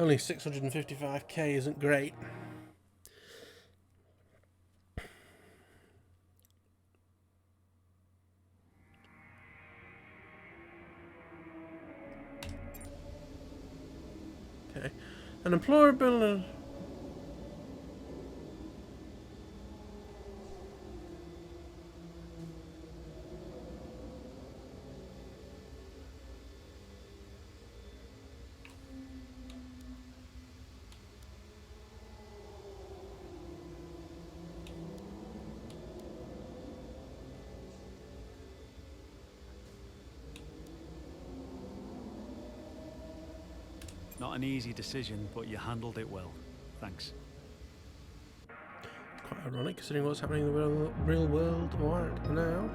Only 655k isn't great. Okay, an employability. Not an easy decision, but you handled it well. Thanks. Quite ironic considering what's happening in the real world right now.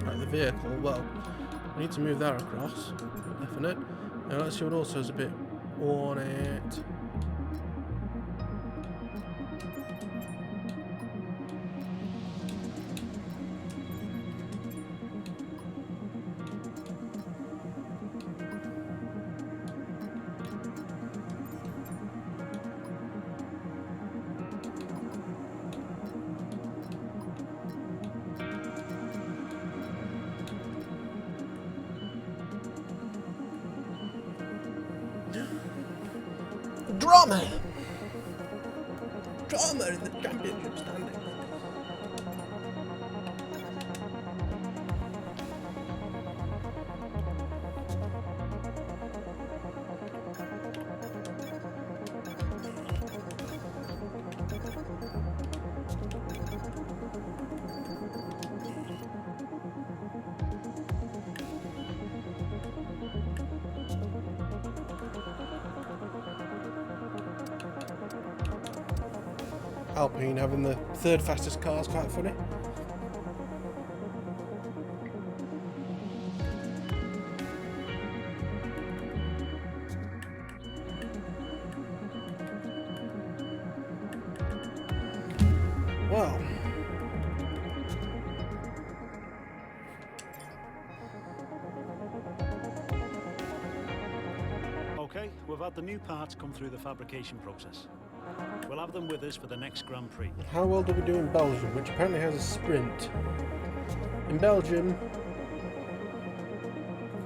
Right, the vehicle, well, we need to move that across, definite. Now let's see what also is a bit on it. Drama in the championship standings. Alpine having the third fastest car is quite funny. Well, Okay, we've had the new parts come through the fabrication process. We'll have them with us for the next Grand Prix. how well do we do in Belgium, which apparently has a sprint? In Belgium,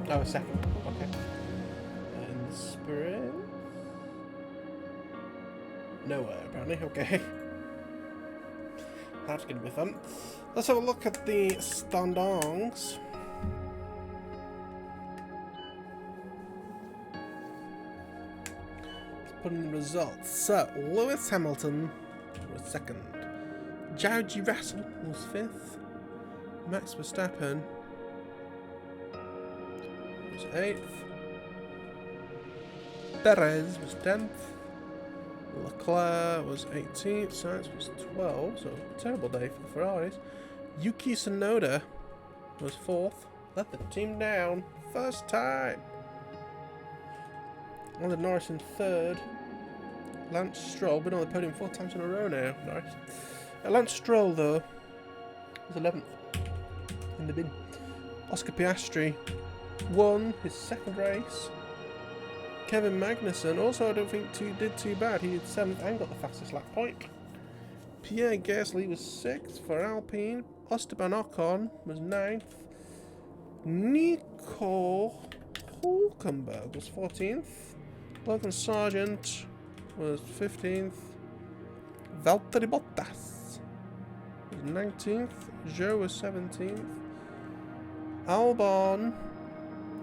oh, a second. Okay. And sprint, nowhere apparently. Okay. That's going to be fun. Let's have a look at the standings. Let's put in the results. So, Lewis Hamilton was second. George Russell was fifth. Max Verstappen was eighth. Perez was 10th. Leclerc was 18th, Sainz was 12th, so a terrible day for the Ferraris. Yuki Tsunoda was 4th, let the team down, first time. Lando Norris in 3rd. Lance Stroll, been on the podium 4 times in a row now, nice. Lance Stroll, though, was 11th in the bin. Oscar Piastri won his second race. Kevin Magnusen also, I don't think did too bad. He did 7th and got the fastest lap point. Pierre Gasly was 6th for Alpine. Esteban Ocon was 9th. Nico Hulkenberg was 14th. Logan Sargeant was 15th. Valtteri Bottas was 19th. Joe was 17th. Albon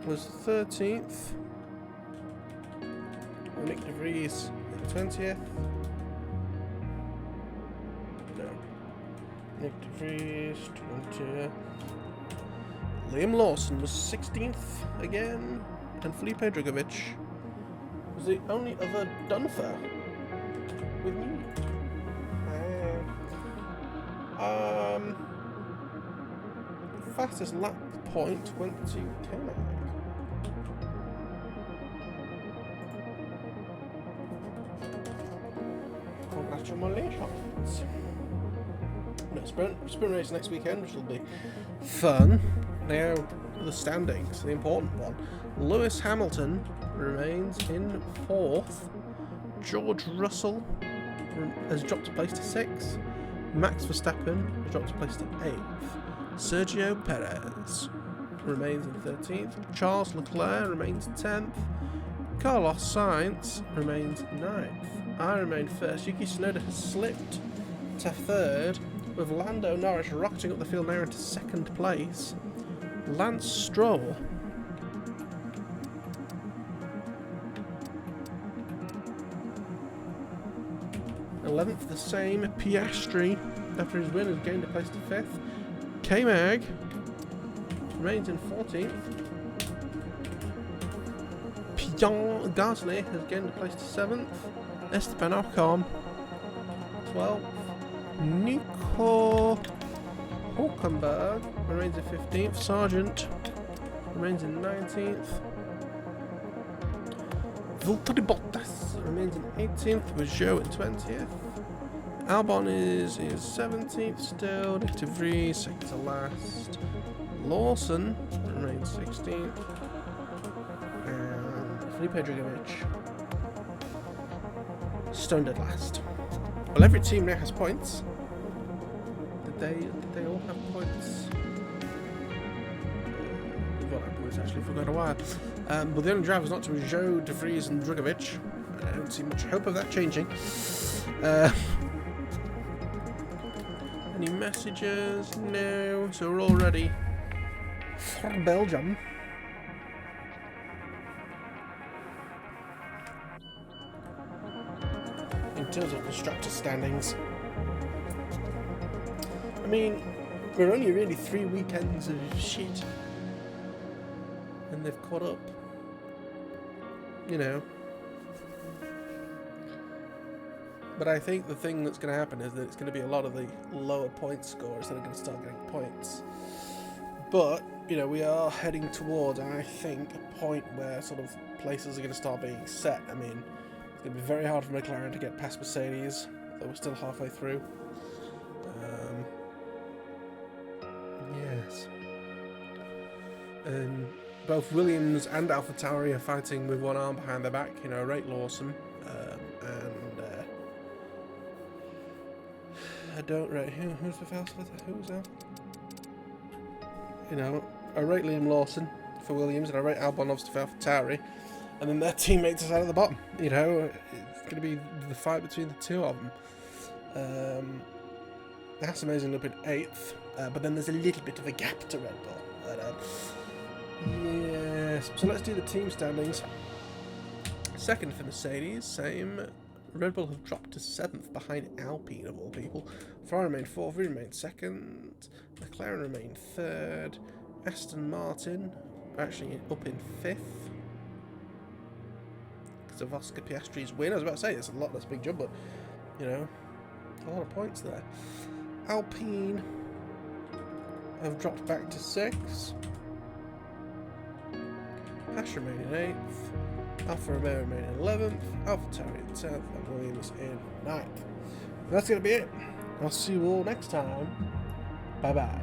was 13th. Nick de Vries 20th. No. Nick de Vries 20th. Liam Lawson was 16th again. And Felipe Drugovich was the only other Dunfer with me. So fastest lap point went to K-Mag. Congratulations. No, sprint race next weekend, which will be fun. Now, the standings, the important one. Lewis Hamilton remains in 4th. George Russell has dropped a place to 6th. Max Verstappen has dropped a place to 8th. Sergio Perez remains in 13th. Charles Leclerc remains 10th. Carlos Sainz remains 9th. I remain 1st. Yuki Tsunoda has slipped to 3rd, with Lando Norris rocketing up the field now into 2nd place. Lance Stroll th, the same. Piastri, after his win, has gained a place to 5th. K-Mag remains in 14th. Pierre Gasly has gained a place to 7th. Esteban Ocon 12th. Nico Hulkenberg remains in 15th. Sargeant remains in 19th. Valtteri Bottas remains in 18th, with Joe in 20th. Albon is 17th still. De Vries second to last. Lawson remains 16th. And Felipe Drugovich stone dead last. Well, every team now has points. Did they all have points? Well, I actually forgot a while. But the only drivers not to be Joe, De Vries and Drugovich. I don't see much hope of that changing. Any messages? No. So we're all ready for Belgium. In terms of constructor standings, I mean, we're only really 3 weekends of shit, and they've caught up. You know. But I think the thing that's going to happen is that it's going to be a lot of the lower point scorers that are going to start getting points. But, you know, we are heading towards, I think, a point where sort of places are going to start being set. I mean, it's going to be very hard for McLaren to get past Mercedes, though we're still halfway through. Yes. And both Williams and Alfa Tauri are fighting with one arm behind their back. You know, rate Lawson, and I don't rate who's the first? Who's that? You know, I rate Liam Lawson for Williams, and I rate Albon obviously for Alfa Tauri, and then their teammates are out at the bottom. You know, it's going to be the fight between the two of them. That's amazing up in 8th, but then there's a little bit of a gap to Red Bull. But, yes, so let's do the team standings. 2nd for Mercedes, same. Red Bull have dropped to 7th behind Alpine of all people. Ferrari remain 4th, we remain 2nd. McLaren remain 3rd. Aston Martin are actually up in 5th because of Oscar Piastri's win. I was about to say it's a lot less big jump, but you know, a lot of points there. Alpine have dropped back to 6th. Haas remain in 8th. Alfa Romeo remain in 11th. Alfa Tauri in 10th. And Williams in 9th. And that's going to be it. I'll see you all next time. Bye bye.